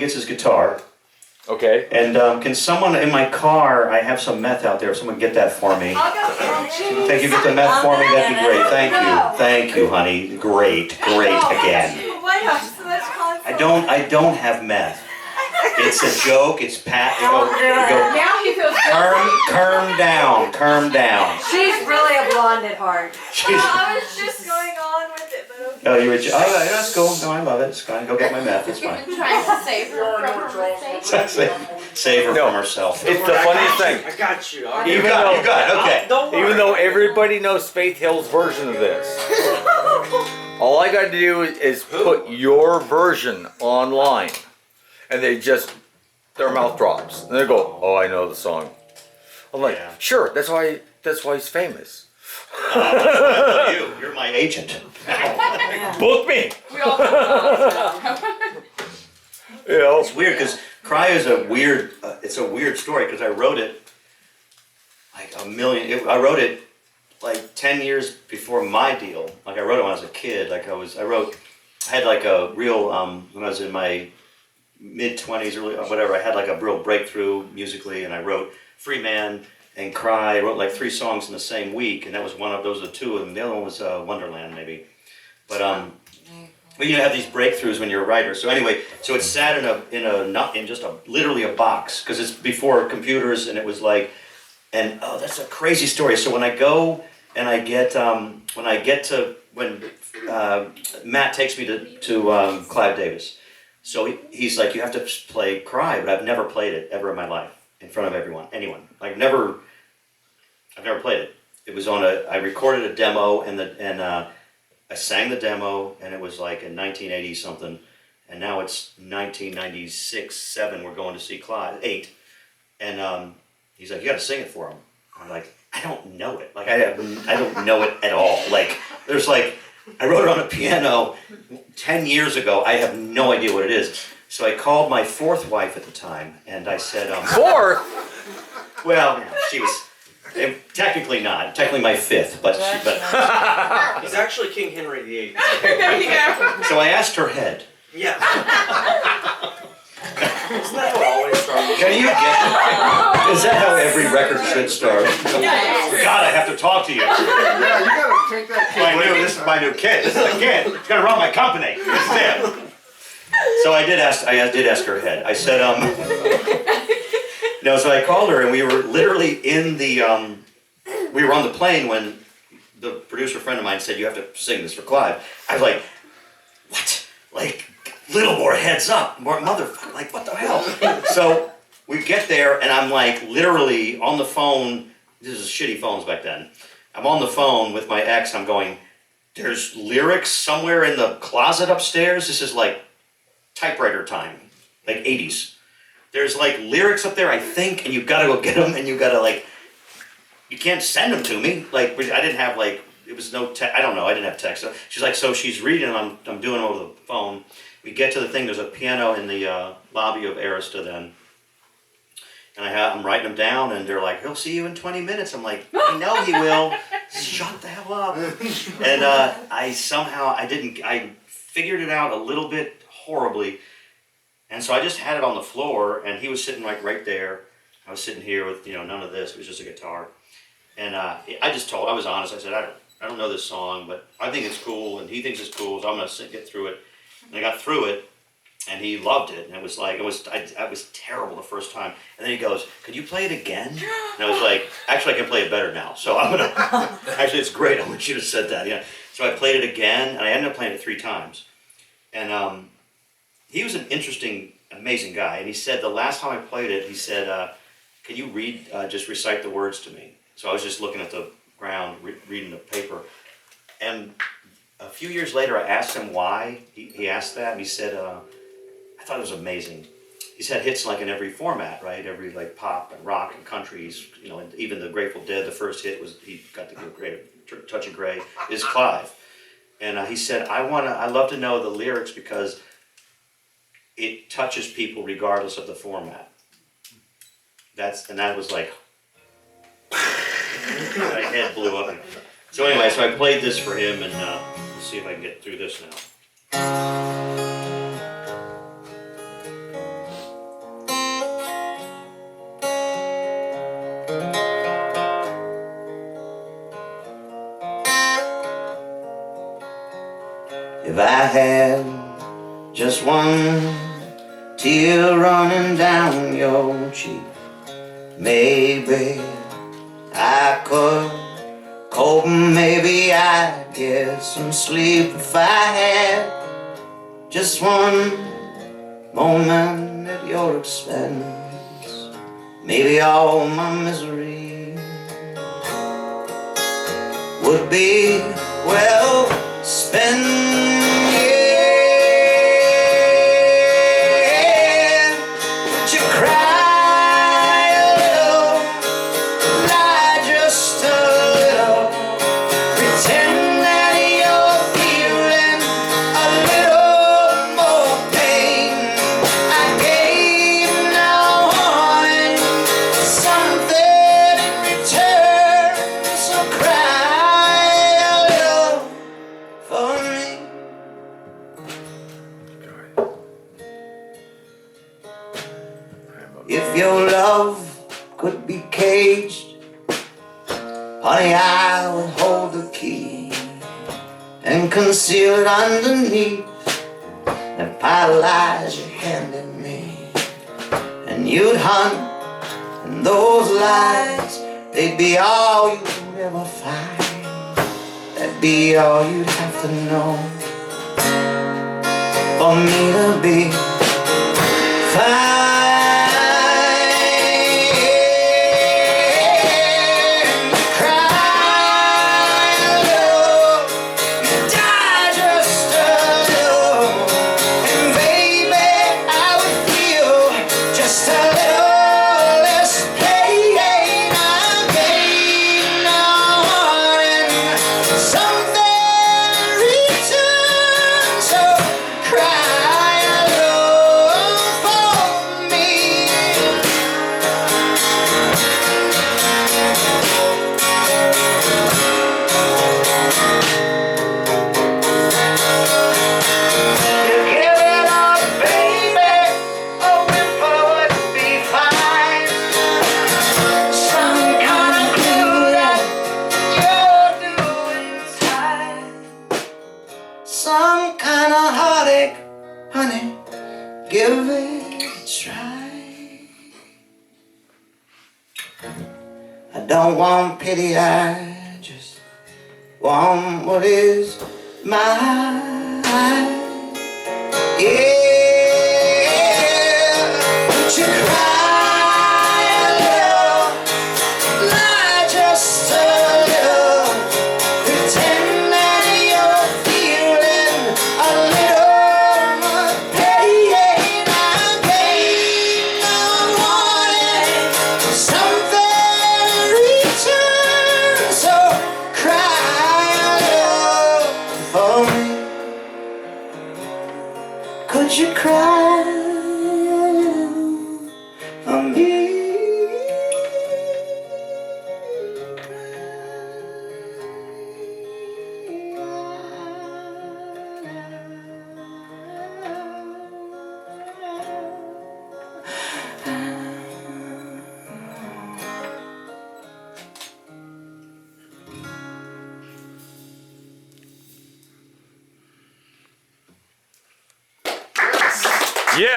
gets his guitar. Okay. And can someone in my car, I have some meth out there, if someone get that for me. Thank you, get the meth for me, that'd be great. Thank you, honey. Great again. I don't have meth. It's a joke, it's Pat. You go, now he feels calm down. She's really a blonde at heart. I was just going on with it, but okay. Oh, you were that's cool. No, I love it. It's fine. Go get my meth, it's fine. Trying to save her from her mistake. Save her from herself. It's the funniest thing. I got you. You got it, okay. Don't worry. Even though everybody knows Faith Hill's version of this, all I got to do is put your version online, and their mouth drops, and they go, "Oh, I know the song." I'm like, Yeah. "Sure, that's why he's famous." You're my agent. Book me. We all You know, It's weird because Cry is a weird. It's a weird story because I wrote it like I wrote it like 10 years before my deal. Like I wrote it when I was a kid. Like I had like a real when I was in my mid-20s, early whatever. I had like a real breakthrough musically, and I wrote Free Man and Cry. I wrote like 3 songs in the same week, and that was one of those. Are 2 of them. The other one was Wonderland, maybe. But you have these breakthroughs when you're a writer. So anyway, so it sat in just literally a box because it's before computers, and it was like, and oh, that's a crazy story. So when I go and I get when Matt takes me to Clive Davis, so he's like, you have to play Cry, but I've never played it ever in my life in front of anyone. Like I've never played it. It was I recorded a demo and I sang the demo, and it was like in 1980 something, and now it's 1996, 7. We're going to see Clive 8, and he's like, you got to sing it for him. I'm like, I don't know it. Like I don't know it at all. Like there's like I wrote it on a piano 10 years ago. I have no idea what it is. So I called my 4th wife at the time, and I said, 4th? Well, she was. Technically not. Technically my 5th, but He's actually King Henry VIII. There you go. So I asked her head. Yeah. Isn't that how it always starts? Can you get it? Is that how every record should start? God, I have to talk to you. Yeah, you gotta take that This is my new kid. This is the kid. He's gonna run my company. This is him. So I did ask her head. I said, no, so I called her, and we were literally we were on the plane when the producer friend of mine said, you have to sing this for Clive. I was like, what? Like, little more heads up, more motherfucker, like what the hell? So we get there, and I'm like literally on the phone. This is shitty phones back then. I'm on the phone with my ex. I'm going, there's lyrics somewhere in the closet upstairs. This is like typewriter time, like 80s. There's like lyrics up there, I think, and you gotta go get them, and you gotta like, you can't send them to me. Like I didn't have like, it was no I don't know, I didn't have text. So she's like, so she's reading them, I'm doing them over the phone. We get to the thing, there's a piano in the lobby of Arista then. And I'm writing them down, and they're like, he'll see you in 20 minutes. I'm like, I know he will. Shut the hell up. And I figured it out a little bit horribly. And so I just had it on the floor, and he was sitting like right there. I was sitting here with, none of this. It was just a guitar. And I was honest. I said, I don't know this song, but I think it's cool, and he thinks it's cool, so I'm going to get through it. And I got through it, and he loved it. And it was like, I was terrible the first time. And then he goes, could you play it again? And I was like, actually, I can play it better now. So I'm going to, actually, it's great. I wish you'd have said that. Yeah. So I played it again, and I ended up playing it 3 times. And he was an interesting, amazing guy. And he said the last time I played it, he said, can you just recite the words to me? So I was just looking at the ground, reading the paper. And a few years later, I asked him why he asked that. And he said, I thought it was amazing. He's had hits like in every format, right? Every like pop and rock and countries, and even the Grateful Dead, the first hit was, he got the great Touch of Grey, is Clive. And he said, I love to know the lyrics because it touches people regardless of the format. That was like, my head blew up. So anyway, so I played this for him, and we'll see if I can get through this now. one tear running down your cheek. Maybe I could cope, maybe I'd get some sleep if I had just one moment at your expense. Maybe all my misery would be well spent. Yeah. Would you cry a little, lie just a little, pretend that you're feeling a little more pain? I gave no warning, something in return, so cry a little for me. If your love could be caged, honey, I would hold the key and conceal it underneath and paralyze your hand in me. And you'd hunt, and those lies, they'd be all you'd ever find. That'd be all you'd have to know for me to be fine. Some kind of heartache, honey, give it a try. I don't want pity, I just want what is mine. Yeah.